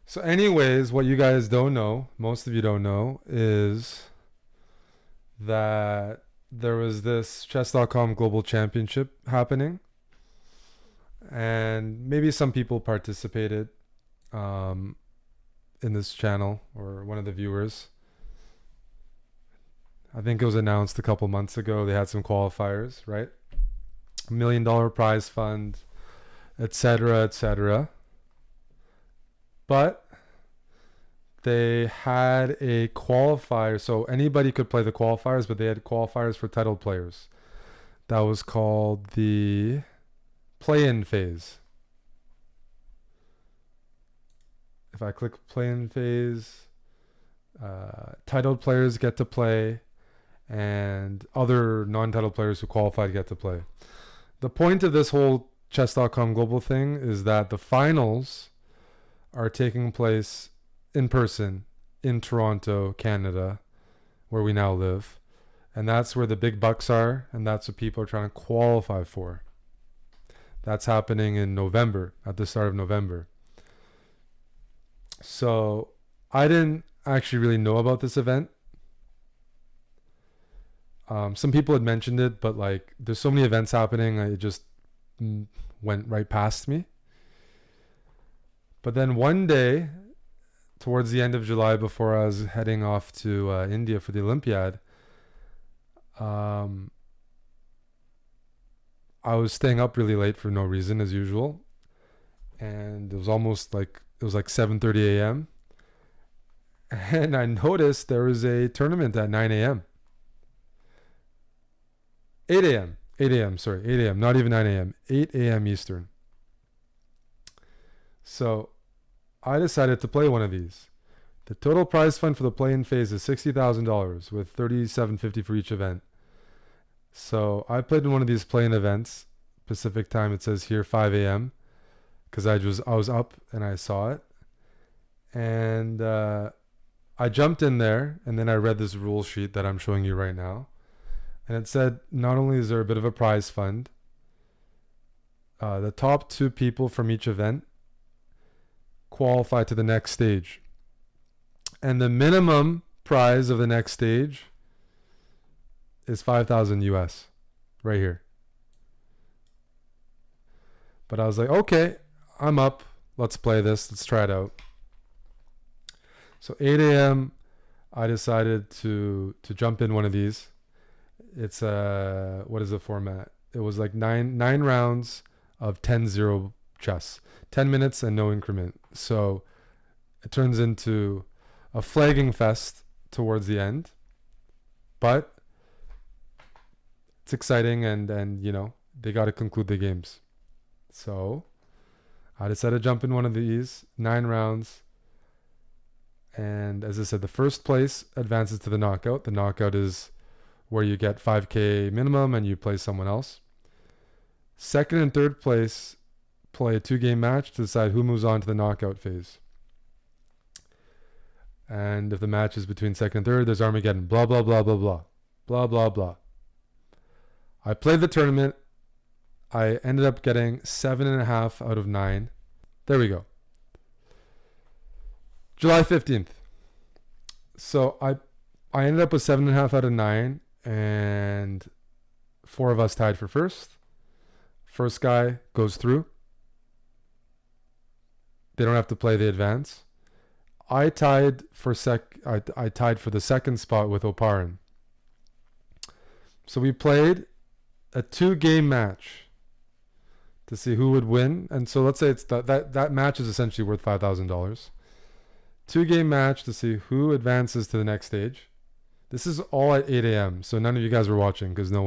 So anyways, what you guys don't know, most of you don't know, is that there was this chess.com global championship happening, and maybe some people participated um, in this channel, or one of the viewers. I think it was announced a couple months ago. They had some qualifiers, right? $1 million prize fund, etc., etc. But they had a qualifier, so anybody could play the qualifiers, but they had qualifiers for title players. That was called the play-in phase. If I click play-in phase, titled players get to play, and other non-titled players who qualified get to play. The point of this whole chess.com global thing is that the finals are taking place in person in Toronto, Canada, where we now live. And that's where the big bucks are, and that's what people are trying to qualify for. That's happening in November, at the start of November. So I didn't actually really know about this event. Some people had mentioned it, but like there's so many events happening, it just went right past me. But then one day, towards the end of July, before I was heading off to India for the Olympiad, I was staying up really late for no reason, as usual, and it was like 7:30 a.m. and I noticed there was a tournament at 9 a.m. 8 a.m. 8 a.m. Sorry, 8 a.m. Not even 9 a.m. 8 a.m. Eastern. So I decided to play one of these. The total prize fund for the play-in phase is $60,000 with $37.50 for each event. So I played in one of these play-in events, Pacific time. It says here 5 a.m. because I was up and I saw it, and I jumped in there, and then I read this rule sheet that I'm showing you right now. And it said not only is there a bit of a prize fund, the top 2 people from each event qualify to the next stage. And the minimum prize of the next stage is 5,000 US right here. But I was like, okay, I'm up. Let's play this. Let's try it out. So 8 a.m. I decided to jump in one of these. It's what is the format? It was like nine rounds of 10-0 chess, 10 minutes and no increment. So it turns into a flagging fest towards the end, but it's exciting, and you know, they got to conclude the games. So I decided to jump in one of these 9 rounds, and as I said, the first place advances to the knockout. The knockout is where you get 5K minimum and you play someone else. Second and third place play a 2-game match to decide who moves on to the knockout phase. And if the match is between second and third, there's Armageddon. Blah, blah, blah, blah, blah. Blah, blah, blah. I played the tournament. I ended up getting 7.5 out of 9. There we go. July 15th. So I ended up with 7.5 out of 9. And 4 of us tied for first. First guy goes through. They don't have to play the advance. I tied for I tied for the second spot with Oparin. So we played a 2-game match to see who would win. And so let's say it's that match is essentially worth $5,000. 2-game match to see who advances to the next stage. This is all at 8 a.m. So none of you guys were watching because no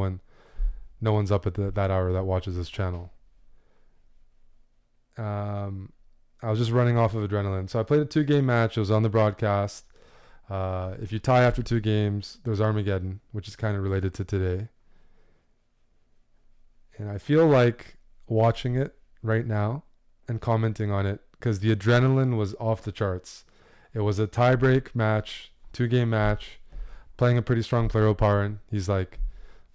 one's up at that hour that watches this channel. I was just running off of adrenaline. So I played a 2-game match. It was on the broadcast. If you tie after 2 games, there's Armageddon, which is kind of related to today. And I feel like watching it right now and commenting on it because the adrenaline was off the charts. It was a tie-break match, 2-game match. Playing a pretty strong player, Oparin. He's like,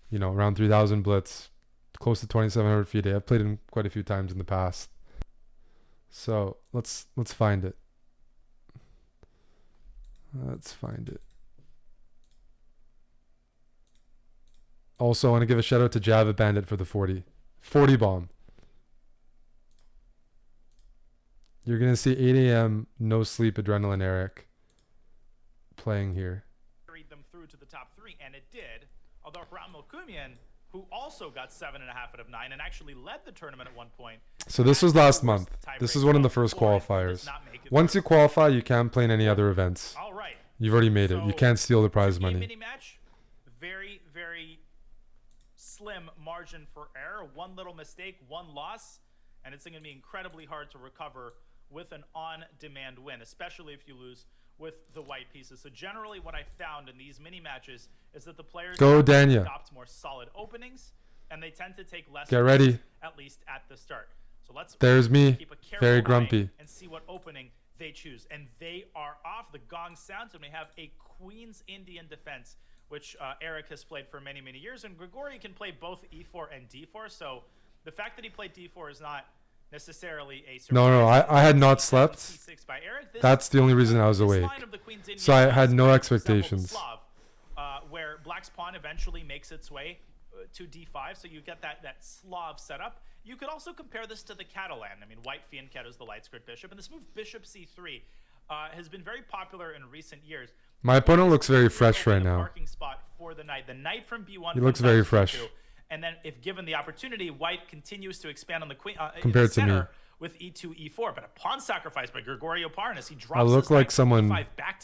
you know, around 3,000 blitz, close to 2,700 FIDE. I've played him quite a few times in the past. So let's find it. Let's find it. Also, I want to give a shout out to Java Bandit for the 40. 40 bomb. You're going to see 8 a.m. no sleep adrenaline Eric playing here. Carried them through to the top 3, and it did. Although Ramokumian, who also got 7.5 out of 9 and actually led the tournament at one point. So this was last month. This is one of the first qualifiers. Once you qualify, you can't play in any other events. All right. You've already made it. You can't steal the prize money. Mini match, very, very slim margin for error. One little mistake, one loss, and it's going to be incredibly hard to recover with an on-demand win, especially if you lose with the white pieces. So generally what I found in these mini matches is that the players adopt more solid openings, and they tend to take less Get ready. risks, at least at the start. So let's There's me, keep a careful very eye grumpy. and see what opening they choose. And they are off. The gong sounds, and we have a Queen's Indian defense, which Eric has played for many, many years. And Grigori can play both e4 and d4. So the fact that he played d4 is not necessarily a surprise. No, I had not slept. That's the only reason I was awake. So I had no expectations. Where Black's pawn eventually makes its way to d5, so you get that Slav setup. You could also compare this to the Catalan. I mean, white Fianchetto is the light squared bishop, and this move bishop c3 has been very popular in recent years. My opponent looks very fresh right now. Parking spot for the knight from b1. He looks very fresh. And then, if given the opportunity, white continues to expand on the queen compared to me with e2, e4. But a pawn sacrifice by Gregorio Parnas. He drops. I look like someone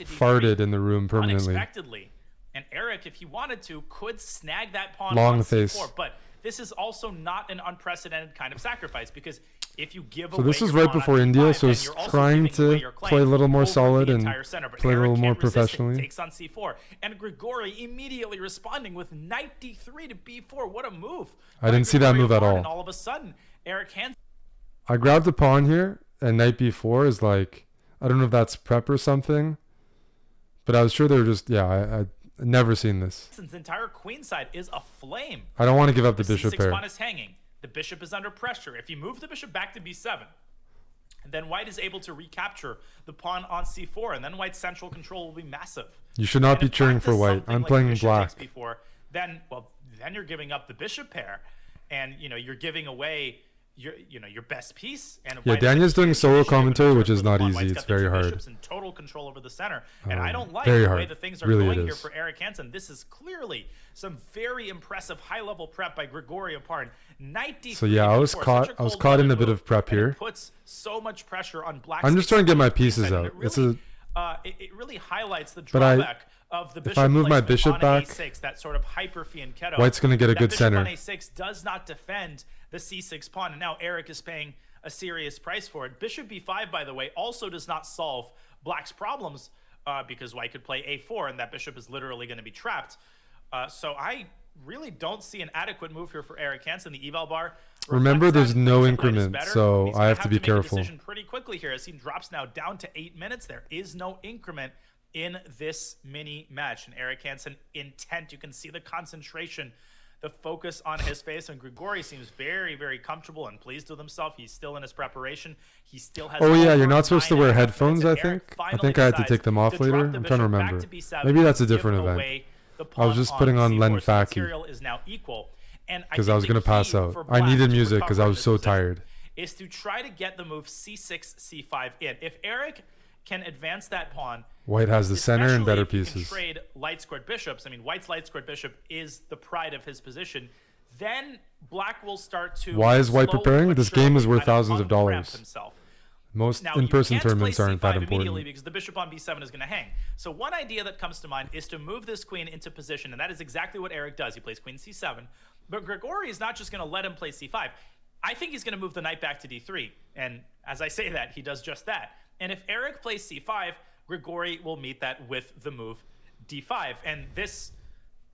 farted in the room permanently. Unexpectedly. And Eric, if he wanted to, could snag that pawn long on face. c4. But this is also not an unprecedented kind of sacrifice, because if you give so this was right before India, so it's trying to play a little more solid and play a little more professionally. Takes on c4, and Grigori immediately responding with knight d3 to b4. What a move! I didn't see that move at all. And all of a sudden, Eric hands. I grabbed a pawn here, and knight b4 is like, I don't know if that's prep or something, but I was sure they were just, yeah, I've never seen this. His entire queen side is aflame. I don't want to give up the bishop pair. The pawn is hanging. The bishop is under pressure. If you move the bishop back to b7, then white is able to recapture the pawn on c4, and then white's central control will be massive. You should not be cheering for white. I'm playing black. Before, then you're giving up the bishop pair, and you're giving away your best piece. And yeah, Daniel's doing solo commentary, which is not easy. It's very hard. In total control over the center, and I don't like the way the things are really going here for Eric Hansen. This is clearly some very impressive high-level prep by Gregorio Parn. Knight d3. So yeah, I was caught in a bit of prep here. It puts so much pressure on black. I'm just trying to get my pieces out. It really highlights the drawback of the bishop. If I move my bishop back, a6, that sort of hyper Fianchetto, white's going to get a good center. On a6 does not defend the c6 pawn, and now Eric is paying a serious price for it. Bishop b5, by the way, also does not solve black's problems because white could play a4, and that bishop is literally going to be trapped. So I really don't see an adequate move here for Eric Hansen. The eval bar. Remember, there's no increment, so I have to be careful. Make a decision pretty quickly here, as he drops now down to 8 minutes. There is no increment in this mini match, and Eric Hansen intent. You can see the concentration, the focus on his face, and Grigori seems very, very comfortable and pleased with himself. He's still in his preparation. He still has. Oh yeah, you're not supposed to wear headphones. I think I had to take them off later. I'm trying to remember. Maybe that's a different event. I was just putting on Len Faki because I was going to pass out. I needed music because I was so tired. Is to try to get the move c6, c5 in. If Eric can advance that pawn, white has the center and better pieces. Trade light squared bishops. I mean, white's light squared bishop is the pride of his position. Then black will start to. Why is white preparing? This game is worth thousands of dollars. Most in-person tournaments aren't that important. Because the bishop on b7 is going to hang. So one idea that comes to mind is to move this queen into position, and that is exactly what Eric does. He plays queen c7, but Grigori is not just going to let him play c5. I think he's going to move the knight back to d3, and as I say that, he does just that. And if Eric plays c5, Grigori will meet that with the move d5, and this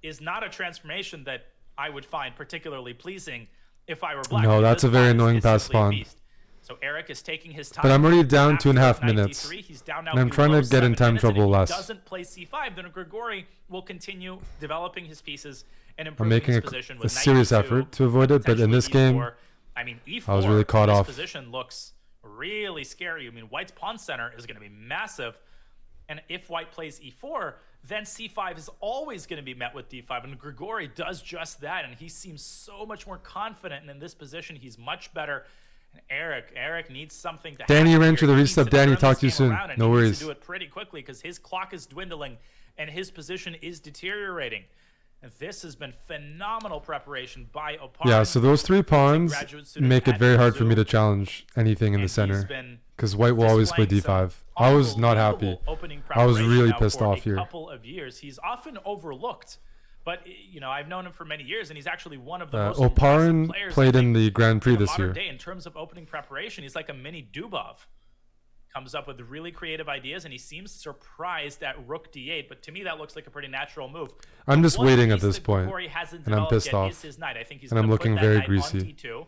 is not a transformation that I would find particularly pleasing if I were black. No, that's a very annoying pass pawn. So Eric is taking his time. But I'm already down 2.5 minutes. He's down now, and I'm trying to get in time trouble less. If he doesn't play c5, then Grigori will continue developing his pieces and improving his position. I'm making a serious effort to avoid it, but in this game, I mean, e4, I was really caught off. This position looks really scary. I mean, white's pawn center is going to be massive. And if white plays e4, then c5 is always going to be met with d5. And Grigori does just that. And he seems so much more confident. And in this position, he's much better. And Eric needs something to Danny happen ran here. to the He reset. needs to Danny, turn talk this to you game soon. around, and No he needs worries. to do it pretty quickly because his clock is dwindling and his position is deteriorating. And this has been phenomenal preparation by Oparin. Yeah, so those 3 pawns make it very hard for me to challenge anything in the And center. he's been Because white will always play displaying d5. some I was not happy. unbelievable opening I was really preparation pissed now for off here. A couple of years. He's often overlooked, but you know, I've known him for many years, and he's actually one of the most impressive Oparin players, played I in think, the Grand Prix in the this modern year. day in terms of opening preparation. He's like a mini Dubov. Comes up with really creative ideas, and he seems surprised at rook d8. But to me, that looks like a pretty natural move. I'm just One waiting at piece this that point, Grigori hasn't and I'm developed pissed yet off. is his knight. I think he's And I'm gonna put looking that very knight on greasy. d2.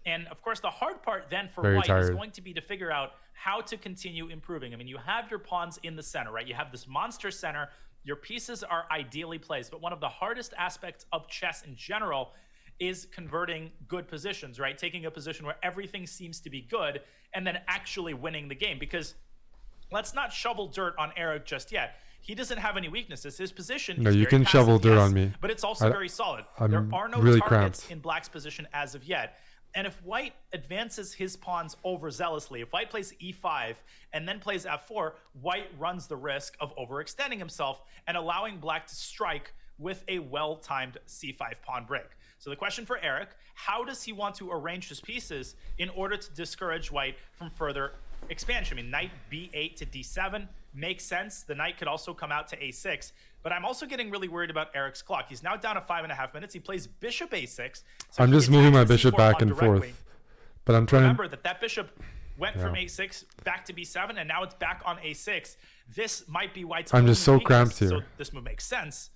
And of course, the hard part then for Very white is tired. going to be to figure out how to continue improving. I mean, you have your pawns in the center, right? You have this monster center. Your pieces are ideally placed, but one of the hardest aspects of chess in general is converting good positions, right? Taking a position where everything seems to be good and then actually winning the game. Because let's not shovel dirt on Eric just yet. He doesn't have any weaknesses. His position No, is you very can passive, shovel dirt yes, on me. but it's also very solid. I'm There are no really targets cramped. in black's position as of yet. And if white advances his pawns overzealously, if white plays e5 and then plays f4, white runs the risk of overextending himself and allowing black to strike with a well-timed c5 pawn break. So the question for Eric, how does he want to arrange his pieces in order to discourage white from further expansion? I mean, knight b8 to d7 makes sense. The knight could also come out to a6, but I'm also getting really worried about Eric's clock. He's now down to 5.5 minutes. He plays bishop a6. So I'm he just moving my attacks the bishop c4 back pawn and directly. forth. But I'm trying Remember to... that bishop went from a6 back to b7, and now it's back on a6. This might be white's I'm just only so cramped weakness, here. So this move makes sense.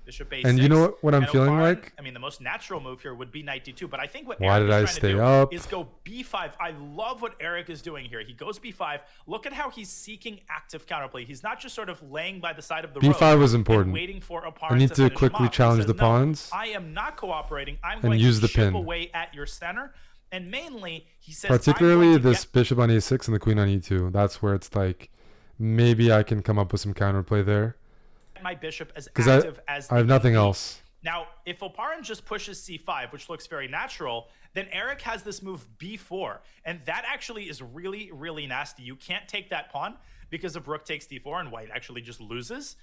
Bishop a6. And you know what I'm And feeling Oparin, like? I mean, the most natural move here would be knight d2, but I think what Why Eric did I is trying stay to do up? is go b5. I love what Eric is doing here. He goes b5. Look at how he's seeking active counterplay. He's not just sort of laying by the side of the road b5 was and important. waiting for Oparin I need to finish him quickly off. He challenge says, the "No, pawns I am not cooperating. I'm and going use to the chip pin. away at your center." And mainly, he says, Particularly I'm going to this bishop on a6 and the queen on e2. That's where it's like, maybe I can come up with some counterplay there. get my bishop as Because active as I have it can nothing be. else. Now, if Oparin just pushes c5, which looks very natural, then Eric has this move b4. And that actually is really, really nasty. You can't take that pawn because if rook takes d4 and white actually just loses.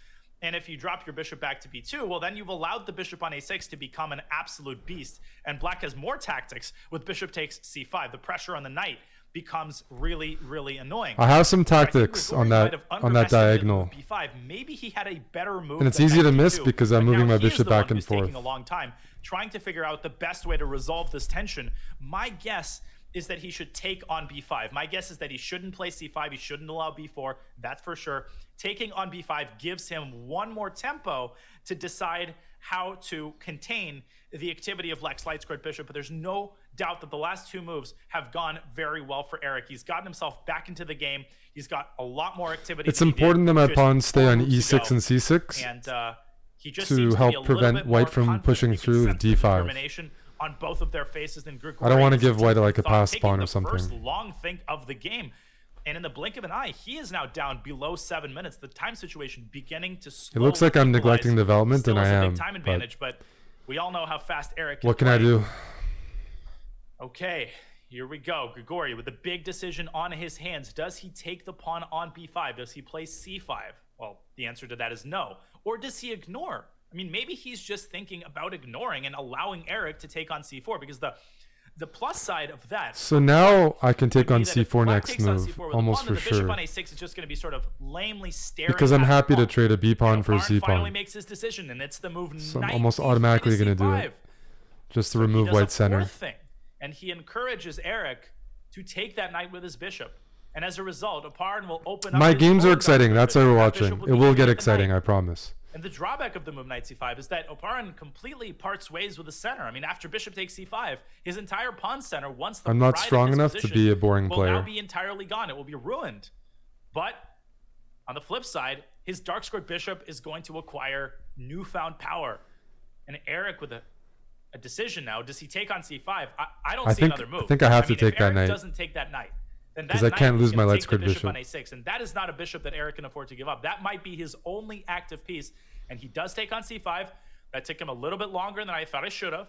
And if you drop your bishop back to b2, well, then you've allowed the bishop on a6 to become an absolute beast. And black has more tactics with bishop takes c5. The pressure on the knight becomes really, really annoying. I have some I think tactics Grigori on might that have on that underestimated diagonal. move b5. Maybe he had a better move. And it's than easy to knight miss d2, because I'm but moving now my he is bishop the one back and who's taking forth. a long time trying to figure out the best way to resolve this tension. My guess is that he should take on b5. My guess is that he shouldn't play c5. He shouldn't allow b4. That's for sure. Taking on b5 gives him one more tempo to decide how to contain the activity of Lex light squared bishop. But there's no doubt that the last two moves have gone very well for Eric. He's gotten himself back into the game. He's got a lot more activity. It's than he did important that my just pawns stay 4 on moves e6 ago. and c6 And he just to seems help to be a little prevent bit white more from confident. pushing You can through sense the d5. determination on both of their faces. Than Grigori I don't want to is give white taking like a thought, pass taking pawn or the something. First long think of the game, and in the blink of an eye, he is now down below 7 minutes. The time situation beginning to It slowly looks like I'm equalize. neglecting development, Still and I has a am. big time But advantage, but we all know how fast Eric what can I play. do? Okay, here we go. Grigori with a big decision on his hands. Does he take the pawn on b5? Does he play c5? Well, the answer to that is no. Or does he ignore? I mean, maybe he's just thinking about ignoring and allowing Eric to take on c4, because the plus side of that. So now I can take would on be that if c4 black next takes on move, c4 with a almost pawn, for then the bishop sure. on a6 is just going to be sort of lamely staring. Because I'm at the happy to pawn. trade a b pawn for a Oparin c finally pawn. makes his decision, and it's the move So I'm knight almost d3 automatically to going to do it. c5. Just to He remove does a white center. fourth thing, and he encourages Eric to take that knight with his bishop. And as a result, Oparin will open up My his games are own exciting. doctrine That's why bishop. we're That bishop watching. would It be will free get at the exciting, knight. I promise. And the drawback of the move knight c5 is that Oparin completely parts ways with the center. I mean, after bishop takes c5, his entire pawn center, once the I'm not pride of strong his enough to position, be a boring will now player. be entirely gone. It will be ruined. But on the flip side, his dark squared bishop is going to acquire newfound power. And Eric with a decision now. Does he take on c5? I don't see another move. I think I have to if take that Eric knight. doesn't take that knight, then 'Cause that I can't knight lose is my gonna light take the squared bishop on bishop. a6, and that is not a bishop that Eric can afford to give up. That might be his only active piece, and he does take on c5. That took him a little bit longer than I thought I should have,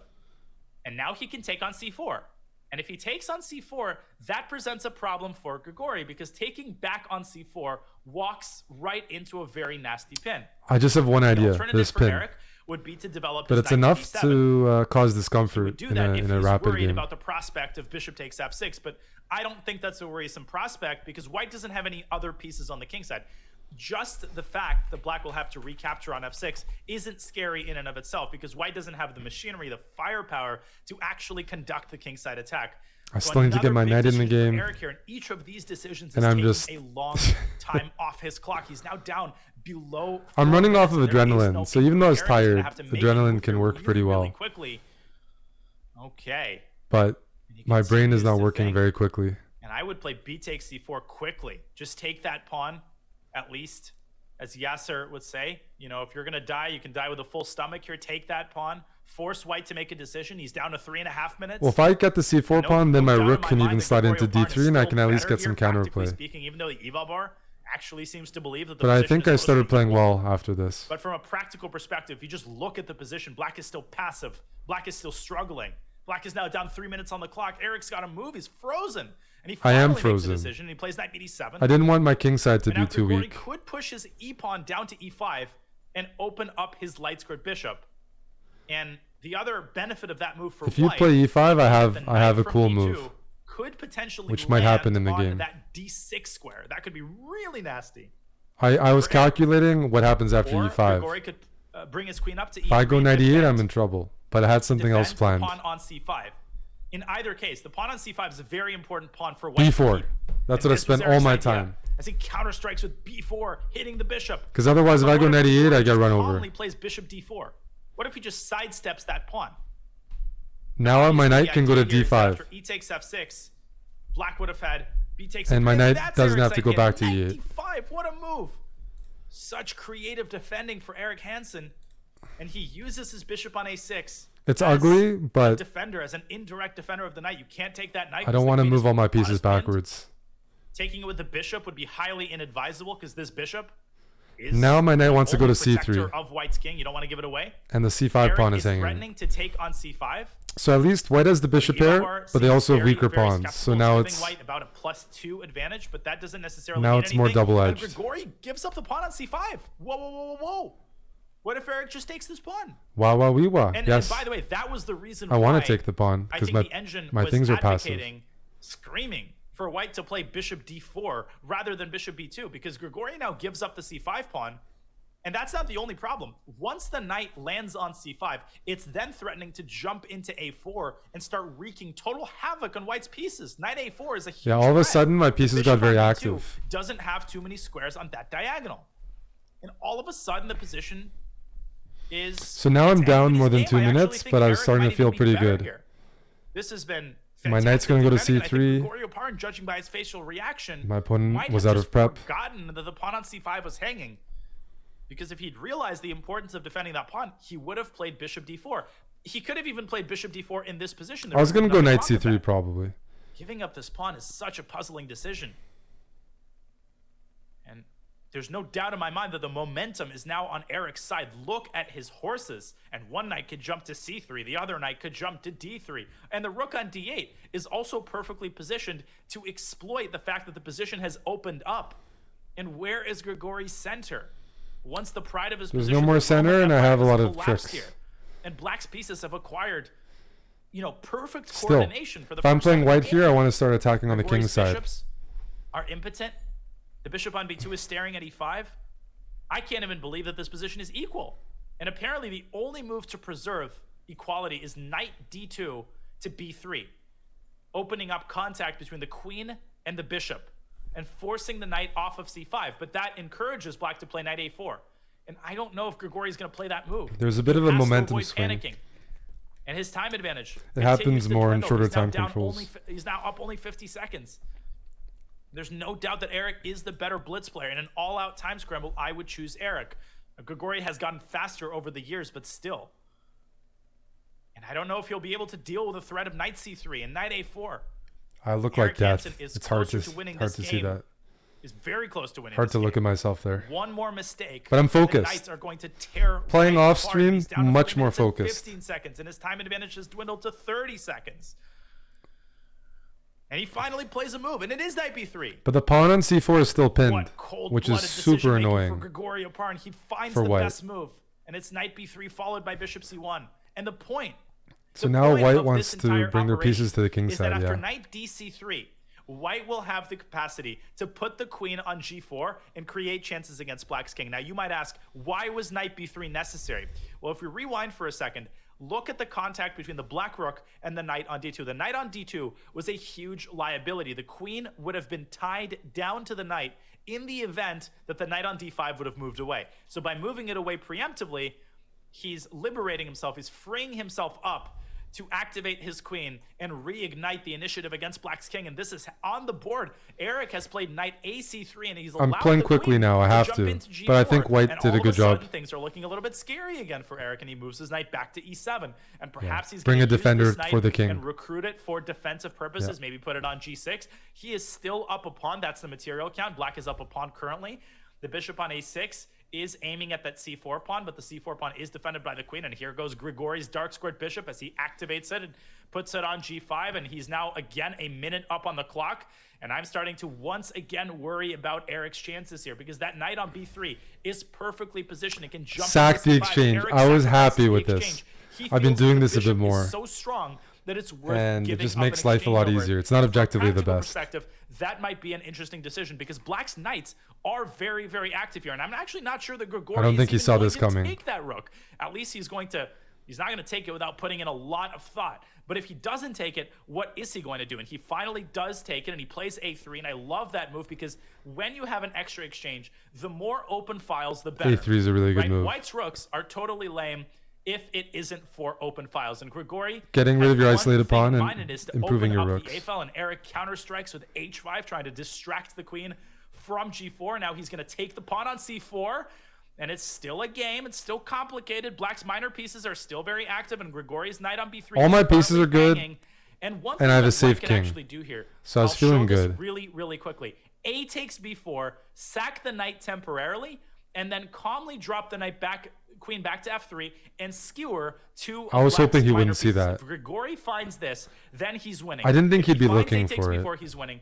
and now he can take on c4. And if he takes on c4, that presents a problem for Grigori, because taking back on c4 walks right into a very nasty pin. I just have one The idea. alternative This for pin. Eric would be to develop But his it's knight enough d7. to cause He would discomfort do in that a, if in a he's rapid worried game. about the prospect of bishop takes f6, but I don't think that's a worrisome prospect, because white doesn't have any other pieces on the king side. Just the fact that black will have to recapture on f6 isn't scary in and of itself, because white doesn't have the machinery, the firepower to actually conduct the king side attack. I still need to get my knight in the game. Eric here, and each of these decisions And is I'm taking just a long time off his clock. He's now down below. I'm running off of minutes, and there is adrenaline, no so even though I was Eric is gonna tired, have to make a adrenaline move can here work pretty really, well. really quickly. Okay. But You my can see brain is this not the working thing. very quickly. And I would play b takes c4 quickly. Just take that pawn, at least, as Yasser would say. You know, if you're gonna die, you can die with a full stomach here. Take that pawn. Force white to make a decision. He's down to 3.5 minutes. Well, if I get the c4 pawn, then my rook can even slide into d3, and I can at least get some counterplay. Speaking, even though the eval bar actually seems to believe that the But I position think is I started mostly playing equal. well after this. But from a practical perspective, if you just look at the position, black is still passive. Black is still struggling. Black is now down 3 minutes on the clock. Eric's got to move. He's frozen. And he I am finally makes frozen. a decision. And he plays knight bd7. I didn't want my king side to And now be too Grigori weak. could push his e-pawn down to e5 and open up his light squared bishop. And the other benefit of that move for If you white play e5, is I that the have a knight from cool e2 move, could potentially which might happen in the land on game. that d6 square. That could be really nasty. I was calculating what happens after Or e5. Grigori could bring his queen up to e3. If I go knight e8, defend- I'm in trouble. But I had something else defend planned. the pawn on c5. In either case, the pawn on c5 is a very important pawn for white. to b4. keep. That's And what I this spent was all Eric's my idea, time. as he counter strikes with b4, hitting the bishop. Because otherwise, if But I go what if knight e8, I Grigori get just run over. calmly plays bishop d4? What if he just sidesteps that pawn? Now my Obviously, knight the can go to idea here is d5. After e takes f6, black would have had b takes And f3. my knight That's doesn't Eric's have to go idea. back to Knight e8. d5, what a move. Such creative defending for Eric Hansen. And he uses his bishop on a6. It's as ugly, a but defender, as an indirect defender of the knight. You can't take that knight. I don't want to move all my pieces backwards. backwards. Taking it with the bishop would be highly inadvisable, because this bishop is Now my knight wants to go only to c3. protector of white's king. You don't want to give it away. And the c5 pawn Eric is hanging. threatening to take on c5. So at least white has the bishop pair, but they also have weaker pawns. So skeptical, now giving it's white about a +2 advantage, but that doesn't necessarily now mean it's more anything. double-edged. And Grigori gives up the pawn on c5. Whoa, whoa, whoa, whoa, whoa! What if Eric just takes this pawn? wow, wow, wee, wah. And Yes, by the way, that was the reason I why want to take the pawn I because think the engine my was things are passive. advocating, screaming for white to play bishop d4 rather than bishop b2, because Grigori now gives up the c5 pawn. And that's not the only problem. Once the knight lands on c5, it's then threatening to jump into a4 and start wreaking total havoc on white's pieces. Knight a4 is a huge Yeah, all of a threat. sudden my pieces got Bishop very on b2 active. doesn't have too many squares on that diagonal. And all of a sudden the position is... So now I'm it's down anybody's more than game. 2 I actually minutes, think but I was Eric starting might to feel even be pretty better good. here. This has been My knight's fantastic gonna go to defending, and I c3. think Gregorio Parn, judging by his facial reaction, My opponent might was have out of just prep. forgotten that the pawn on c5 was hanging. Because if he'd realized the importance of defending that pawn, he would have played bishop d4. He could have even played bishop d4 in this position. I was going to go knight nothing wrong with c3 that. probably. Giving up this pawn is such a puzzling decision. And there's no doubt in my mind that the momentum is now on Eric's side. Look at his horses. And one knight could jump to c3. The other knight could jump to d3. And the rook on d8 is also perfectly positioned to exploit the fact that the position has opened up. And where is Grigori's center? Once the pride of his There's position, no more the Roman center, and I Empire have a has lot of collapsed tricks. here. And black's pieces have acquired, you know, perfect Still, coordination for the if I'm first time playing in the white game. here, I want to start attacking on the Grigori's king's side. bishops are impotent. The bishop on b2 is staring at e5. I can't even believe that this position is equal. And apparently the only move to preserve equality is knight d2 to b3, opening up contact between the queen and the bishop and forcing the knight off of c5. But that encourages black to play knight a4. And I don't know if Grigori's going to play that move. There's a bit of a He has to momentum avoid swing. panicking. And his time advantage It happens continues to more in dwindle. shorter He's now time down controls. he's now up only 50 seconds. There's no doubt that Eric is the better blitz player. In an all-out time scramble, I would choose Eric. Grigori has gotten faster over the years, but still. And I don't know if he'll be able to deal with the threat of knight c3 and knight a4. I look Eric like death. Hansen is It's hard closer to winning hard this to see game. that. Is very close to winning. Hard this to look game. at myself there. One more mistake. But I'm The focused. Knights are going to tear Playing White off apart. stream, He's down to much 3 more minutes and focused. 15 seconds, and his time advantage has dwindled to 30 seconds. And he finally plays a move, and it is knight b3. But the pawn on c4 is still pinned, What cold which is super decision-making annoying. for Grigori Oparin. He finds For the White. best move, and it's knight b3 followed by bishop c1. And the point. So the now point White of wants this to entire bring their operation pieces to the king is that side. after Yeah. knight dc3, White will have the capacity to put the queen on g4 and create chances against Black's king. Now, you might ask, why was knight b3 necessary? Well, if we rewind for a second, look at the contact between the black rook and the knight on d2. The knight on d2 was a huge liability. The queen would have been tied down to the knight in the event that the knight on d5 would have moved away. So by moving it away preemptively, he's liberating himself. He's freeing himself up to activate his queen and reignite the initiative against Black's king. And this is on the board. Eric has played knight ac3, and he's allowed I'm playing the quickly queen now. I have jump to. into G4. But I think White And did all a of good sudden, job. things are looking a little bit scary again for Eric, and he moves his knight back to e7. And perhaps he's Bring going a to use defender this knight for the king. and recruit it for defensive purposes. Maybe put it on g6. He is still up a pawn. That's the material count. Black is up a pawn currently. The bishop on a6 is aiming at that c4 pawn, but the c4 pawn is defended by the queen. And here goes Grigori's dark squared bishop as he activates it and puts it on g5. And he's now again a minute up on the clock. And I'm starting to once again worry about Eric's chances here, because that knight on b3 is perfectly positioned. It can jump Sack into the c5. exchange. Eric I was sacrifices happy the with this. exchange. He I've been feels doing that the this a bit bishop more. is so strong that it's worth And it giving just up makes an life a lot exchange over it. easier. It's not From a objectively the practical best. Perspective, that might be an interesting decision, because Black's knights are very, very active here, and I'm actually not sure that Grigori I don't think he is saw even this going to coming. take that rook. At least he's not going to take it without putting in a lot of thought. But if he doesn't take it, what is he going to do? And he finally does take it, and he plays a3, and I love that move, because when you have an extra exchange, the more open files, the better. a3 is a really good right? move. White's rooks are totally lame if it isn't for open files. And Grigori Getting rid has of your one isolated thing pawn in and mind, and it is to improving open your up the rooks. a-file, and Eric counterstrikes with h5, trying to distract the queen from g4. Now he's going to take the pawn on c4, and it's still a game. It's still complicated. Black's minor pieces are still very active, and Grigori's knight on b3. All my is pieces currently are good, banging. And one and thing I have that a safe Black can king. actually do here, So I was I'll feeling show this good. really, really quickly. A takes b4, sack the knight temporarily, and then calmly drop the knight back, queen back to f3, and skewer two. I was hoping he minor wouldn't see pieces. that. If Grigori finds this, then he's winning. I didn't think If he'd he be finds looking A takes for it. b4, he's winning.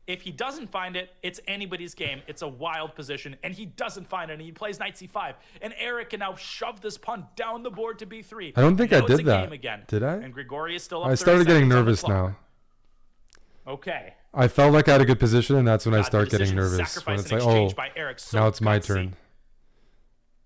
If he doesn't find it, it's anybody's game. It's a wild position, and he doesn't find it, and he plays knight c5. And Eric can now shove this pawn down the board to b3. I don't think Now I it's did a that. game again. Did I? And Grigori is still up I 30 started getting seconds on the nervous clock. now. Okay. I felt like I had a good position, and that's when I God, start the getting decision to nervous. When sacrifice it's an like, oh, exchange by Eric. So now it's my gutsy. turn.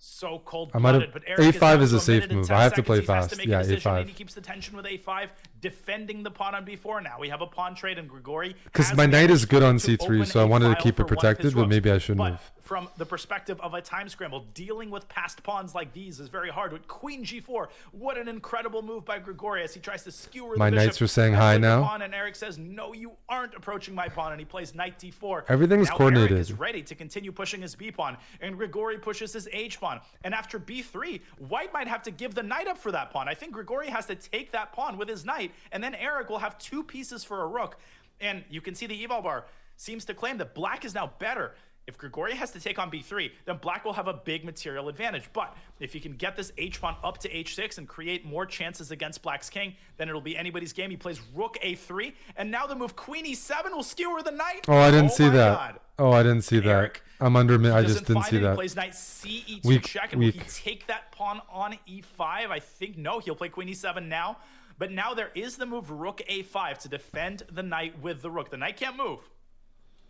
So I might have- cold-blooded, but Eric A5 down is to a safe minute and move. 10 I have to seconds. play He has fast. to make Yeah, a decision, A5. and he keeps the tension with a5, defending the pawn on b4. Now we have a pawn trade, and Grigori Because has my knight is managed good on to c3, open so I a wanted to file keep for it one of protected, his but rooks. maybe I shouldn't But have. from the perspective of a time scramble, dealing with passed pawns like these is very hard. With queen g4, what an incredible move by Grigori as he tries to skewer My the bishop. knights are saying and hi with the now. pawn, and Eric says, no, you aren't approaching my pawn, and he plays knight d4. Everything's Now coordinated. Eric is ready to continue pushing his b pawn, and Grigori pushes his h pawn. And after b3, White might have to give the knight up for that pawn. I think Grigori has to take that pawn with his knight, and then Eric will have two pieces for a rook. And you can see the eval bar seems to claim that Black is now better. If Grigori has to take on b3, then Black will have a big material advantage. But if he can get this h-pawn up to h6 and create more chances against Black's king, then it'll be anybody's game. He plays rook a3, and now the move queen e7 will skewer the knight. Oh, I didn't see my that. God. Oh, I didn't see And that. Eric, I'm under. I He just doesn't didn't find see it. He that. plays knight c e2 Weak, check, and will he weak. take that pawn on e5? I think no. He'll play queen e7 now. But now there is the move rook a5 to defend the knight with the rook. The knight can't move.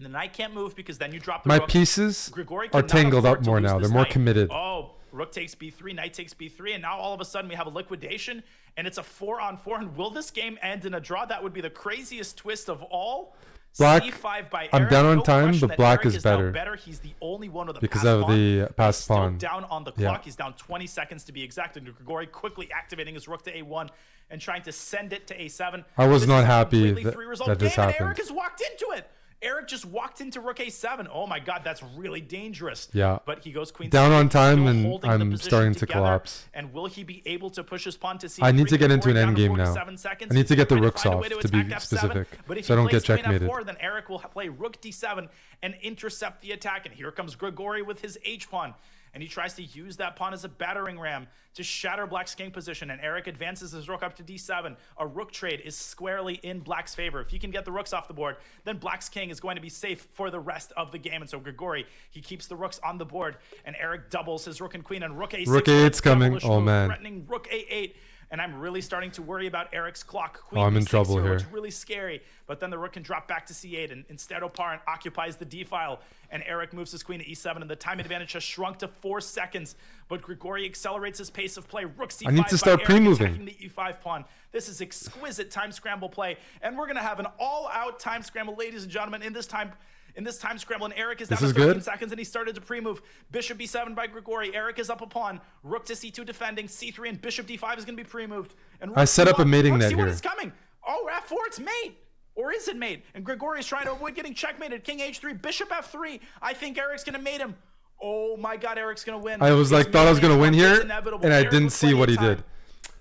The knight can't move because then you drop the My rook. pieces Grigori are cannot tangled afford up to more lose now. this They're more knight. committed. Oh, rook takes b3, knight takes b3, and now all of a sudden we have a liquidation, and it's a 4-on-4. And will this game end in a draw? That would be the craziest twist of all. Black, C5 by I'm Eric. down on No time, question but that Black Eric is now better. better. He's the only one with a Because passed of pawn. the He's passed still pawn. down on the clock. He's down 20 seconds to be exact. And Grigori quickly activating his rook to a1 and trying to send it to a7. I was This not is a happy completely that three-result this game, and happened. Eric has walked into it. Eric just walked into rook a7. Oh my god, that's really dangerous. Yeah. But he goes queen Down c8, on time, still and holding the I'm position starting to together. collapse. And will he be able to push his pawn to c3? I need to get into an Grigori endgame down to now. 47 seconds. I need to get the Trying rooks find a off, way to be attack F7. specific, But if so I he don't get plays queen checkmated. f4, then Eric will play rook d7 and intercept the attack. And here comes Grigori with his h-pawn. And he tries to use that pawn as a battering ram to shatter Black's king position. And Eric advances his rook up to d7. A rook trade is squarely in Black's favor. If he can get the rooks off the board, then Black's king is going to be safe for the rest of the game. And so Grigori, he keeps the rooks on the board. And Eric doubles his rook and queen. And rook a6. Rook a8's coming. Devilish Oh, move, man. Threatening rook a8. And I'm really starting to worry about Eric's clock. Oh, I'm in trouble here. Which is really scary. But then the rook can drop back to c8, and instead Oparin occupies the d file, and Eric moves his queen to e7, and the time advantage has shrunk to 4 seconds. But Grigori accelerates his pace of play. Rook c5. I need to start pre-moving. Attacking the e5 pawn. This is exquisite time scramble play, and we're gonna have an all-out time scramble, ladies and gentlemen. In this time scramble, and Eric is down to 13 seconds, and he started to pre-move. Bishop b7 by Grigori. Eric is up a pawn. Rook to c2 defending. c3 and bishop d5 is going to be pre-moved. And I set up a mating net rook c1 here. is coming. Oh, f4, it's mate. Or is it mate? And Grigori is trying to avoid getting checkmated. King h3, bishop f3. I think Eric's going to mate him. Oh my god, Eric's going to win. I was like, thought I was going to win here, and I didn't see what he did.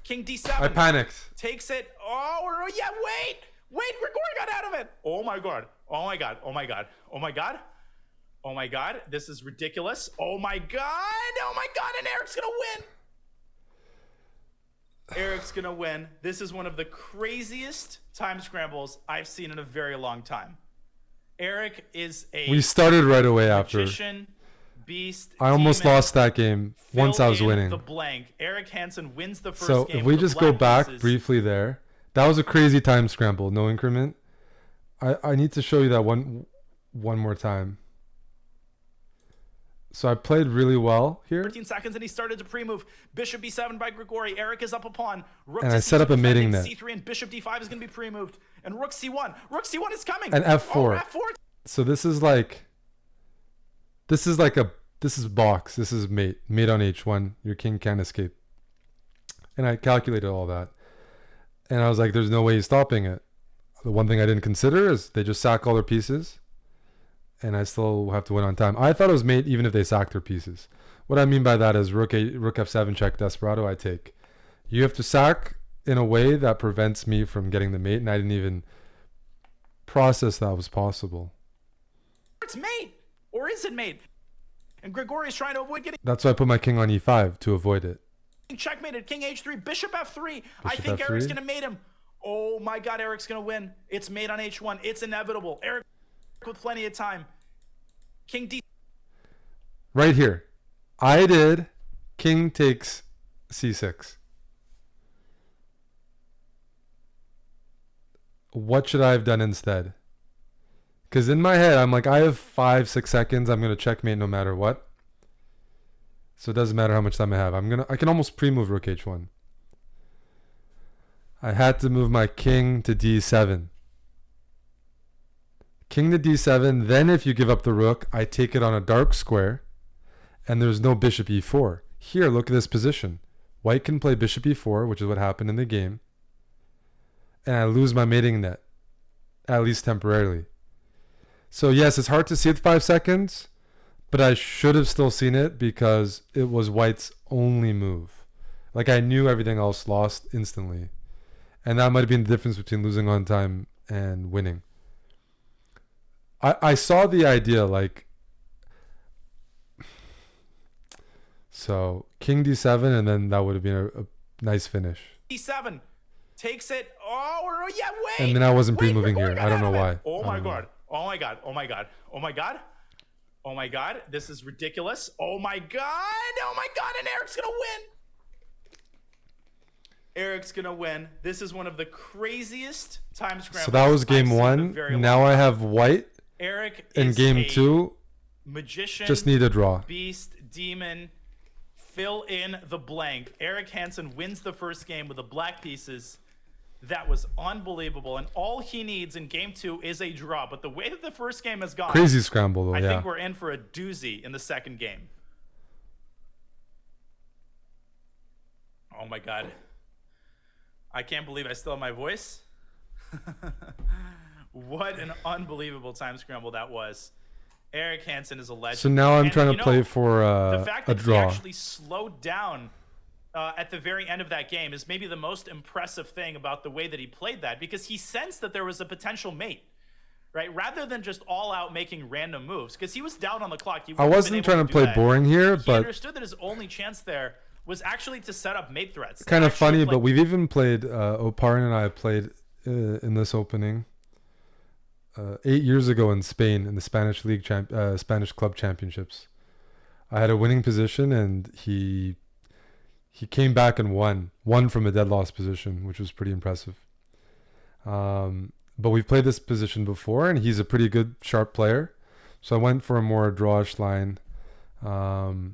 King d7. I panicked. Takes it. Oh, yeah, wait. Wait, Grigori got out of it. Oh my god. Oh my god. Oh my god. Oh my god. Oh my god. This is ridiculous. Oh my god. Oh my god. And Eric's going to win. Eric's going to win. This is one of the craziest time scrambles I've seen in a very long time. Eric is a We started right away after. magician, beast, I almost demon. lost that game once I was winning. The blank. Eric Hansen wins the first So game. if we with the just go blank back pieces. briefly there, that was a crazy time scramble, no increment. I need to show you that one more time. So I played really well here. 13 seconds, and he started to pre-move. Bishop b7 by Grigori. Eric is up a pawn. Rook And to I set c2 up a mating defending. net. c3 and bishop d5 is going to be pre-moved. And rook c1. Rook c1 is coming. And f4. Oh, f4. So this is box. This is mate. Mate on h1. Your king can't escape. And I calculated all that. And I was like, there's no way he's stopping it. The one thing I didn't consider is they just sack all their pieces. And I still have to win on time. I thought it was mate even if they sacked their pieces. What I mean by that is rook f7 check desperado I take. You have to sack in a way that prevents me from getting the mate, and I didn't even process that was possible. It's mate. Or is it mate? And Grigori is trying to avoid getting That's why I put my king on e5 to avoid it. checkmated. King h3. Bishop f3. I Bishop think f3. Eric's going to mate him. Oh my god, Eric's going to win. It's mate on h1. It's inevitable. Eric with plenty of time. King d. Right here. I did king takes c6. What should I have done instead? Because in my head, I'm like, I have 5-6 seconds. I'm going to checkmate no matter what. So it doesn't matter how much time I have. I can almost pre-move rook h1. I had to move my king to d7. King to d7. Then if you give up the rook, I take it on a dark square. And there's no bishop e4. Here, look at this position. White can play bishop e4, which is what happened in the game. And I lose my mating net. At least temporarily. So yes, it's hard to see at 5 seconds. But I should have still seen it because it was White's only move. Like I knew everything else lost instantly. And that might have been the difference between losing on time and winning. I saw the idea like... So king d7 and then that would have been a nice finish. d7 takes it. Oh yeah, wait. And then I wasn't Wait, pre-moving Grigori here. got I don't out know of it. why. Oh I my don't know. god. Oh my god. Oh my god. Oh my god. Oh my god. This is ridiculous. Oh my god. Oh my god. And Eric's gonna win. Eric's gonna win. This is one of the craziest time scrambles. So that was game I've seen in a one. very long Now I time. have White Eric in is game a two. magician. Just need a draw. Beast, demon, fill in the blank. Eric Hansen wins the first game with the black pieces. That was unbelievable. And all he needs in game two is a draw. But the way that the first game has gone, Crazy scramble though, I yeah. think we're in for a doozy in the second game. Oh my God. I can't believe I still have my voice. What an unbelievable time scramble that was. Eric Hansen is a legend. So now I'm And, trying you to play know, for the fact a that he draw. actually slowed down at the very end of that game is maybe the most impressive thing about the way that he played that, because he sensed that there was a potential mate, right? Rather than just all out making random moves, because he was down on the clock. I wasn't trying to play boring here, He but understood that his only chance there was actually to set up mate threats. kind of funny, but we've even played, Oparin and I played in this opening 8 years ago in Spain in the Spanish League Spanish Club Championships. I had a winning position and he came back and won from a dead loss position, which was pretty impressive. But we've played this position before and he's a pretty good sharp player, so I went for a more drawish line. Well,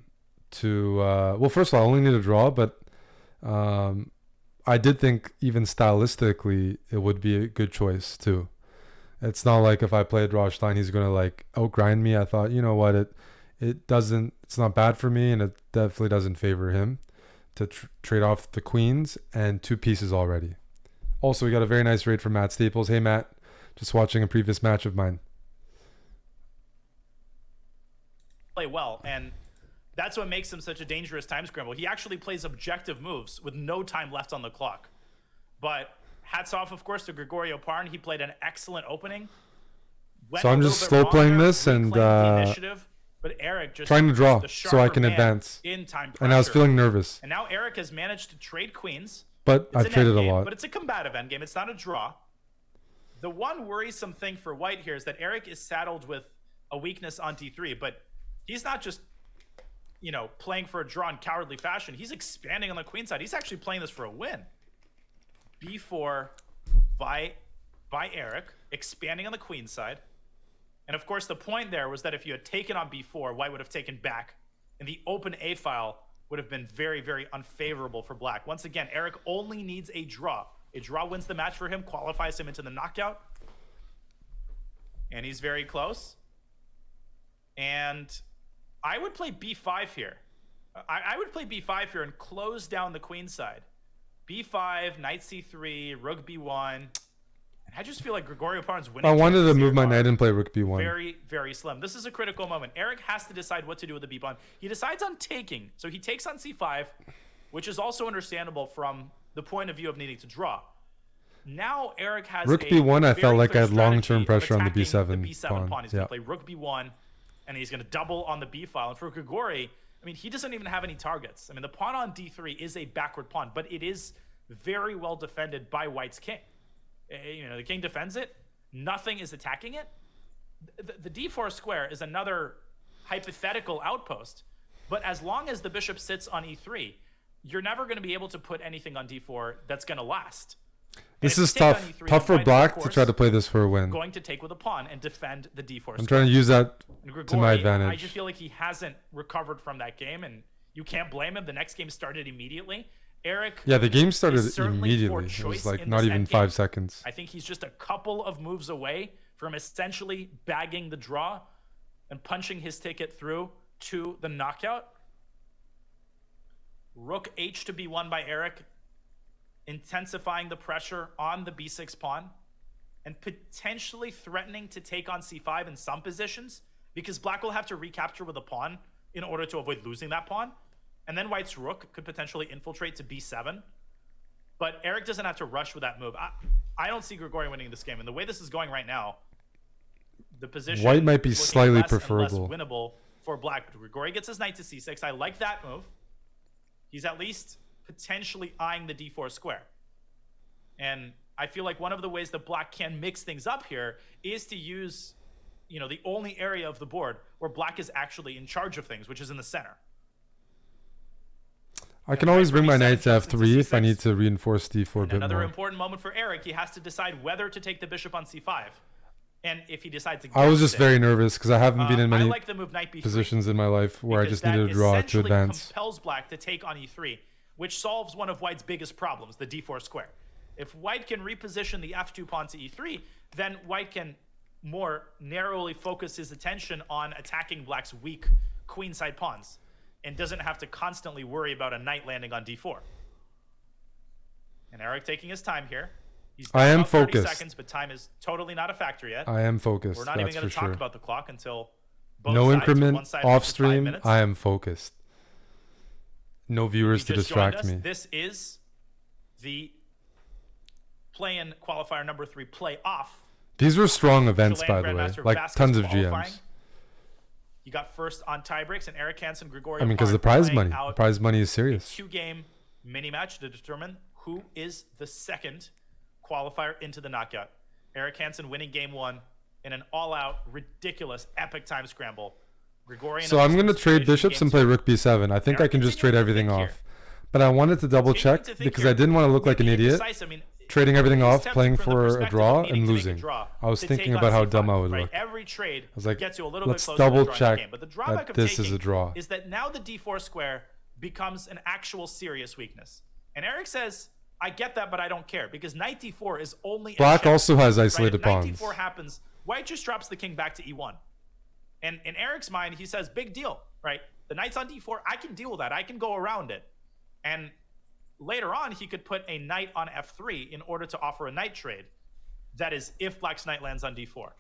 first of all, I only need a draw, but I did think even stylistically it would be a good choice too. It's not like if I play a drawish line he's gonna like outgrind me. I thought, you know what, it's not bad for me, and it definitely doesn't favor him to trade off the queens and 2 pieces already. Also, we got a very nice raid from Matt Staples. Hey Matt, just watching a previous match of mine. Play well, and that's what makes him such a dangerous time scramble. He actually plays objective moves with no time left on the clock. But hats off, of course, to Gregorio Parn. He played an excellent opening. So I'm just slow playing this and but Eric just trying to draw so I can advance. In time pressure. And I was feeling nervous. And now Eric has managed to trade queens. But I've traded a lot. But it's a combative endgame. It's not a draw. The one worrisome thing for White here is that Eric is saddled with a weakness on d3, but he's not just, you know, playing for a draw in cowardly fashion. He's expanding on the queen side. He's actually playing this for a win. b4 by Eric, expanding on the queen side. And of course, the point there was that if you had taken on b4, White would have taken back, and the open A file would have been very, very unfavorable for Black. Once again, Eric only needs a draw. A draw wins the match for him, qualifies him into the knockout. And he's very close. And I would play b5 here. I would play b5 here and close down the queen side. b5, knight c3, rook b1. And I just feel like Gregorio Parn's winning. I wanted to move my knight and play rook b1. Very, very slim. This is a critical moment. Eric has to decide what to do with the b pawn. He decides on taking. So he takes on c5, which is also understandable from the point of view of needing to draw. Now Eric has rook b1. I felt like I had long-term pressure on the b7 the b7 pawn. He's going to play rook b1, and he's going to double on the b file. And for Grigori, I mean, he doesn't even have any targets. I mean, the pawn on d3 is a backward pawn, but it is very well defended by White's king. You know, the king defends it. Nothing is attacking it. The d4 square is another hypothetical outpost, but as long as the bishop sits on e3, you're never going to be able to put anything on d4 that's going to last. This is tough. Tough for Black to try to play this for a win. Going to take with a pawn and defend the d4 square. I'm trying to use that Grigori, to my advantage. I just feel like he hasn't recovered from that game, and you can't blame him. The next game started immediately. Eric, yeah, the game started immediately. It was like not even 5 seconds. I think he's just a couple of moves away from essentially bagging the draw and punching his ticket through to the knockout. Rook h to b1 by Eric, intensifying the pressure on the b6 pawn and potentially threatening to take on c5 in some positions, because Black will have to recapture with a pawn in order to avoid losing that pawn. And then White's rook could potentially infiltrate to b7. But Eric doesn't have to rush with that move. I don't see Grigori winning this game. And the way this is going right now, the position White might be is slightly less preferable. and less winnable for Black. But Grigori gets his knight to c6. I like that move. He's at least potentially eyeing the d4 square. And I feel like one of the ways that Black can mix things up here is to use, you know, the only area of the board where Black is actually in charge of things, which is in the center. I can always bring my knight to f3 if I need to reinforce d4 a bit more. Another important moment for Eric, he has to decide whether to take the bishop on c5. And if he decides against I was just very nervous because I haven't been in many like the move knight b3 positions in my life where I just needed a draw to advance. Compels Black to take on e3, which solves one of White's biggest problems, the d4 square. If White can reposition the f2 pawn to e3, then White can more narrowly focus his attention on attacking Black's weak queenside pawns, and doesn't have to constantly worry about a knight landing on d4. And Eric taking his time here. He's I am about 30 focused. seconds, but time is totally not a factor yet. I am focused. We're not even going to talk sure. about the clock until both No sides, increment one side off reaches 5 stream. minutes. I am focused. No viewers If to you just joined distract us, me. This is the play-in qualifier number 3 playoff. These were strong events, Chilean by the way. Grandmaster Like Vasquez tons of qualifying. GMs. You got first on tie breaks, and Eric Hansen, Gregory. I mean, because the prize money is serious. 2-game mini match to determine who is the second qualifier into the knockout. Eric Hansen winning game 1 in an all-out, ridiculous, epic time scramble. Gregorian. So I'm going to trade bishops and play rook b7. I think I can just trade everything off. But I wanted to double check because I didn't want to look like an idiot. Trading everything off, playing for a draw, and losing. I was thinking about how dumb I would look. Every trade I was like, gets you a little let's bit closer double to the check game. But the drawback that of this is taking a draw. is that now the d4 square becomes an actual serious weakness. And Eric says, I get that, but I don't care because knight d4 is only Black also has isolated right? If pawns. knight d4 happens, white just drops the king back to e1. And in Eric's mind, he says, big deal, right? The knight's on d4. I can deal with that. I can go around it. And later on, he could put a knight on f3 in order to offer a knight trade. That is, if Black's knight lands on d4.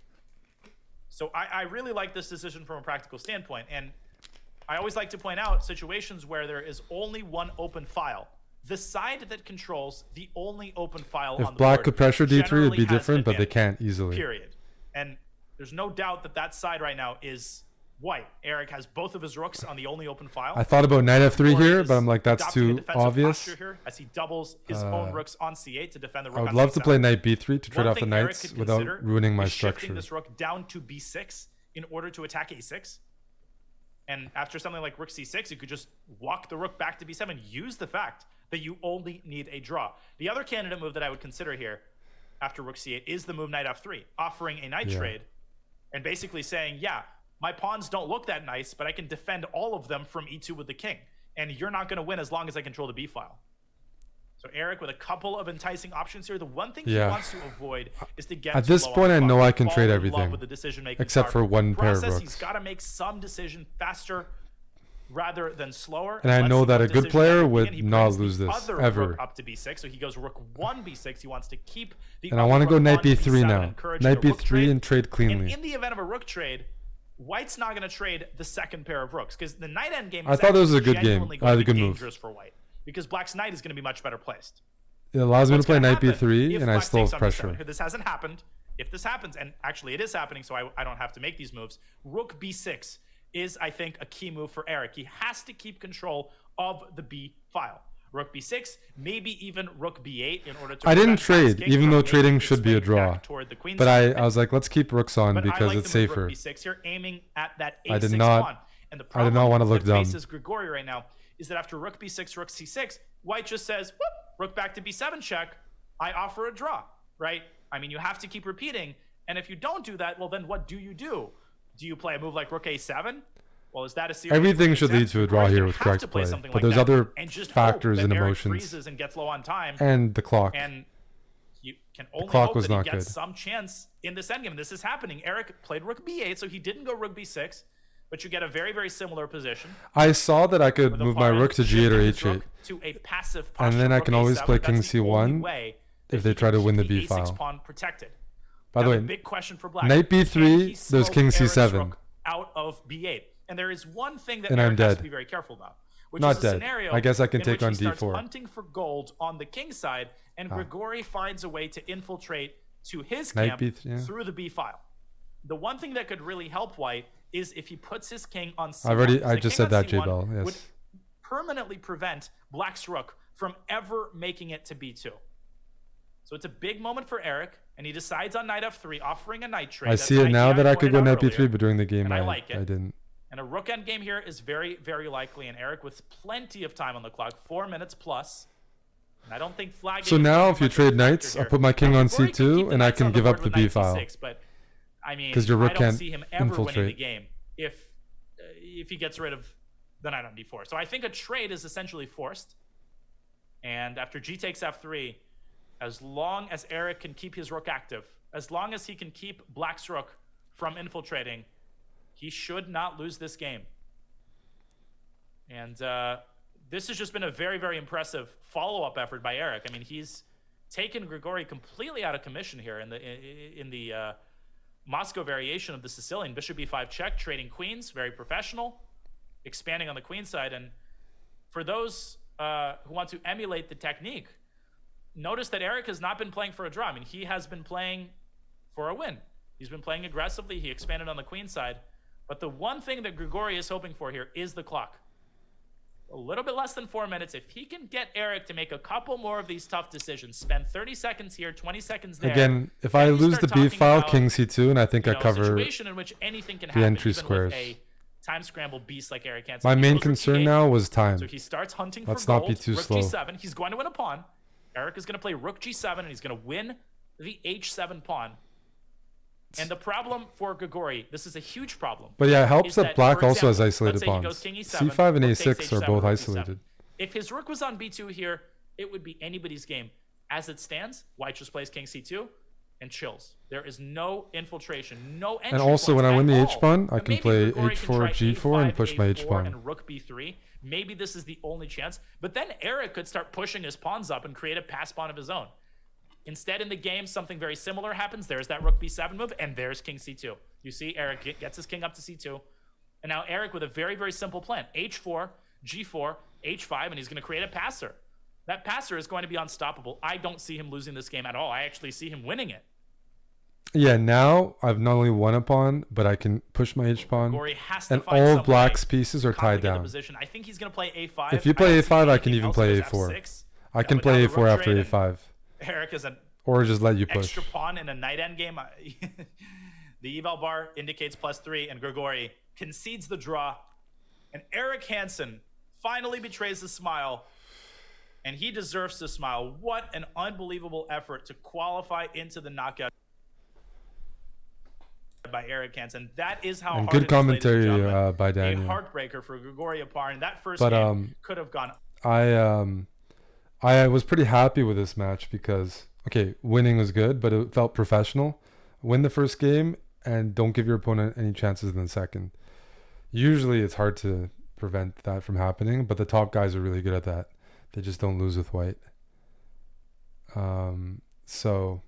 So I really like this decision from a practical standpoint. And I always like to point out situations where there is only one open file. The side that controls the only open file on the board. If Black could pressure d3, it'd be generally has an different, but they advantage, can't easily. Period. And there's no doubt that that side right now is white. Eric has both of his rooks on the only open file. I thought about knight f3 here, is but I'm like, that's adopting a too defensive obvious. posture here as he doubles his own rooks on c8 to defend the rook I would on love to c7. play knight b3 to trade One off the thing Eric knights could without consider ruining my is shifting structure. this rook down to b6 in order to attack a6. And after something like rook c6, you could just walk the rook back to b7. Use the fact that you only need a draw. The other candidate move that I would consider here after rook c8 is the move knight f3, offering a knight trade and basically saying, yeah, my pawns don't look that nice, but I can defend all of them from e2 with the king. And you're not going to win as long as I control the b file. So Eric with a couple of enticing options here. The one thing he wants to avoid is to get at this point. I know I can trade everything except for one pair of rooks. He's got to make some decision faster rather than slower. And I know that a good player would he not brings lose the this other ever. rook up to b6, so he goes rook 1 b6. He wants to keep the And I want to go knight on to b3 b7, now. encouraging Knight the rook b3 trade. and trade And cleanly. in the event of a rook trade, white's not going to trade the second pair of rooks because the knight endgame. I thought this was a good game. genuinely going I had to a good be move. dangerous for white because Black's knight is going to be much better placed. It allows me to What's play gonna knight happen b3 if and I Black still takes have on b7? pressure. This hasn't happened. If this happens, and actually it is happening, so I don't have to make these moves. Rook b6 is, I think, a key move for Eric. He has to keep control of the b file. Rook b6, maybe even rook b8 in order to. I didn't prevent trade, Black's king even from though making trading his should be a way draw. back toward the queen's But side. I was like, let's keep rooks on But because I like it's the move safer. Rook b6 here, aiming at that a6 I did not- pawn. And the I did not want to look that dumb. faces Grigori right now is that after rook b6, rook c6, white just says, whoop, rook back to b7 check. I offer a draw, right? I mean, you have to keep repeating. And if you don't do that, well, then what do? Do you play a move like rook a7? Well, is that a serious Everything should lead to a draw here with have to correct play play. something But like there's that other and just factors hope and that Eric emotions. freezes and gets low on time. And the clock. And you can only clock hope was that he not gets good. some chance in this endgame. This is happening. Eric played rook b8, so he didn't go rook b6, but you get a very, very similar position. I saw that I could with move my opponent rook to g8 or shifting his h8. rook to a passive And posture, then I rook can always a7. play That's king the only c1 way if that they he try can to win keep the b a6 file. pawn protected. By Now, the the way, big question for Black: knight can b3, he there's king smoke Eric's c7. rook out of b8? And there is one thing that And I'm Eric has dead. to be very careful about, which Not is a dead. scenario I guess I can in take which on he starts d4. hunting for gold on the king side, and Grigori finds a way to infiltrate to his Knight camp b3, yeah. through the b file. The one thing that could really help white is if he puts his king on c1. I The just king said on that, c1 J-Bell, yes. would permanently prevent Black's rook from ever making it to b2. So it's a big moment for Eric, and he decides on knight f3, offering a knight trade. I That's see an it now idea that I could go pointed knight out b3, earlier, but during the game and I like it. didn't. And a rook endgame here is very, very likely, and Eric with plenty of time on the clock, 4 minutes plus. And I don't think flagging. So is now gonna if be you much of a trade factor knights, I'll here. put my king Now, on Grigori can keep c2 the and I knights can on give the up board the with b knight file. c6, but I mean, 'Cause your rook I don't can't see him ever winning infiltrate. the game if he gets rid of the knight on d4. So I think a trade is essentially forced. And after g takes f3, as long as Eric can keep his rook active, as long as he can keep Black's rook from infiltrating, he should not lose this game. And this has just been a very, very impressive follow-up effort by Eric. I mean, he's taken Grigori completely out of commission here in the Moscow variation of the Sicilian. Bishop b5 check, trading queens, very professional, expanding on the queen side. And for those who want to emulate the technique, notice that Eric has not been playing for a draw. I mean, he has been playing for a win. He's been playing aggressively. He expanded on the queen side. But the one thing that Grigori is hoping for here is the clock. A little bit less than 4 minutes. If he can get Eric to make a couple more of these tough decisions, spend 30 seconds here, 20 seconds there. Again, if I lose the b file, king c2, and I think I cover a situation in which anything can the happen, entry even squares. With a time scramble beast like Eric Hansen. My He main goes rook concern e8. now was time. So he starts hunting Let's for not gold. be too rook slow. g7. He's going to win a pawn. Eric is going to play rook g7, and he's going to win the h7 pawn. And the problem for Grigori, this is a huge problem. But yeah, it helps is that black for also has example, isolated let's say he pawns. goes king e7, c5 and rook takes a6 are h7, both rook e7. isolated. If his rook was on b2 here, it would be anybody's game. As it stands, white just plays king c2 and chills. There is no infiltration, no entry And also, when I win the points h at pawn, all. I can Maybe play Grigori can try h4, g4, and a5, push my h a4, pawn. and rook b3. Maybe this is the only chance. But then Eric could start pushing his pawns up and create a pass pawn of his own. Instead, in the game, something very similar happens. There's that rook b7 move, and there's king c2. You see, Eric gets his king up to c2. And now Eric with a very, very simple plan. h4, g4, h5, and he's going to create a passer. That passer is going to be unstoppable. I don't see him losing this game at all. I actually see him winning it. Yeah, now I've not only won a pawn, but I can push my h pawn, Grigori has to and find all some of black's way pieces are to tied complicate the down. position. I think he's going to play a5. If you play don't see a5, I anything can even else. play There's a4. f6. I can But play now the a4 rook after trade, a5, and Eric is an or just let you push. extra pawn in a knight endgame. The eval bar indicates +3, and Grigori concedes the draw. And Eric Hansen finally betrays the smile, and he deserves to smile. What an unbelievable effort to qualify into the knockout by Eric Hansen. That is how And hard good it is, ladies and commentary gentlemen. by A Daniel. heartbreaker for Grigori Aparin. That first But, game could have gone. I was pretty happy with this match because, okay, winning was good, but it felt professional. Win the first game and don't give your opponent any chances in the second. Usually it's hard to prevent that from happening, but the top guys are really good at that. They just don't lose with white. So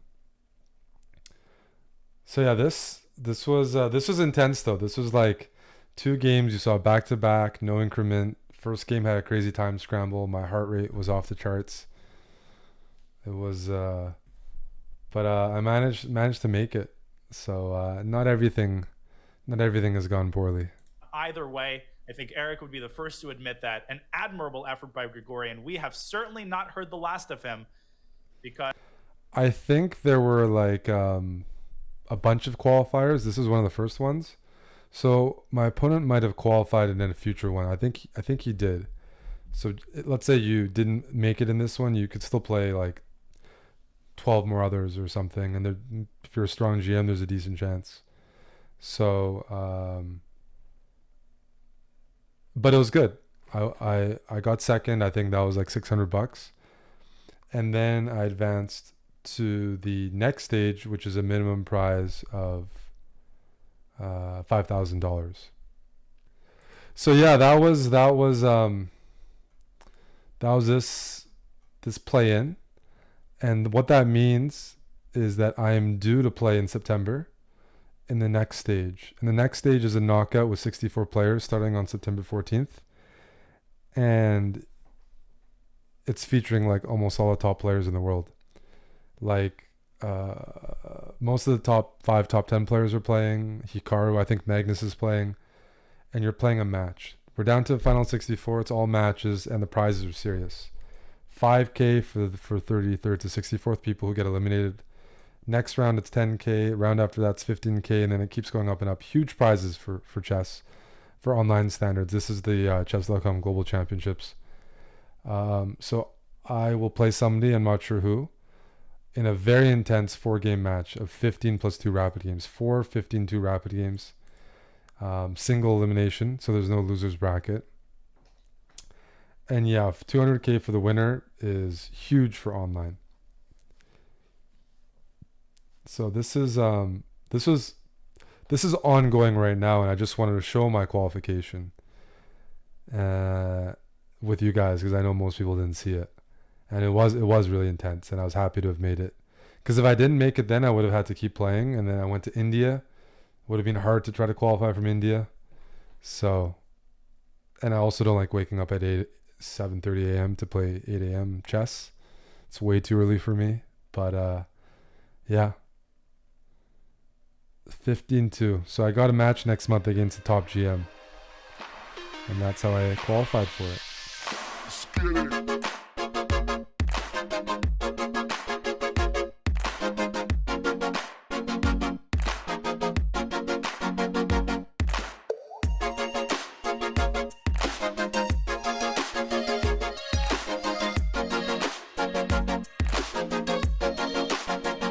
yeah, this was intense though. This was like 2 games you saw back to back, no increment. First game had a crazy time scramble. My heart rate was off the charts. It was, but I managed to make it. So not everything has gone poorly. Either way, I think Eric would be the first to admit that. An admirable effort by Grigori, and we have certainly not heard the last of him, because I think there were like a bunch of qualifiers. This is one of the first ones. So my opponent might have qualified in a future one. I think he did. So let's say you didn't make it in this one, you could still play like 12 more others or something. And there, if you're a strong GM, there's a decent chance. So, but it was good. I got second. I think that was like $600. And then I advanced to the next stage, which is a minimum prize of $5,000. So yeah, that was this play-in, and what that means is that I am due to play in September in the next stage. And the next stage is a knockout with 64 players starting on September 14th, and it's featuring like almost all the top players in the world. Like most of the top 10 players are playing. Hikaru, I think Magnus is playing, and you're playing a match. We're down to final 64. It's all matches, and the prizes are serious. 5K for 33rd to 64th people who get eliminated. Next round it's 10K. Round after that's 15K, and then it keeps going up and up. Huge prizes for chess, for online standards. This is the Chess.com Global Championships. So I will play somebody, I'm not sure who, in a very intense 4-game match of 15 plus 2 rapid games. 4 15-2 rapid games. Single elimination, so there's no loser's bracket. And yeah, 200K for the winner is huge for online. So this is ongoing right now, and I just wanted to show my qualification with you guys because I know most people didn't see it. and it was really intense, and I was happy to have made it. Because if I didn't make it then, I would have had to keep playing, and then I went to India. Would have been hard to try to qualify from India. So, and I also don't like waking up at 7:30 a.m. to play 8 a.m. chess. It's way too early for me. But yeah, 15-2. So I got a match next month against the top GM, and that's how I qualified for it.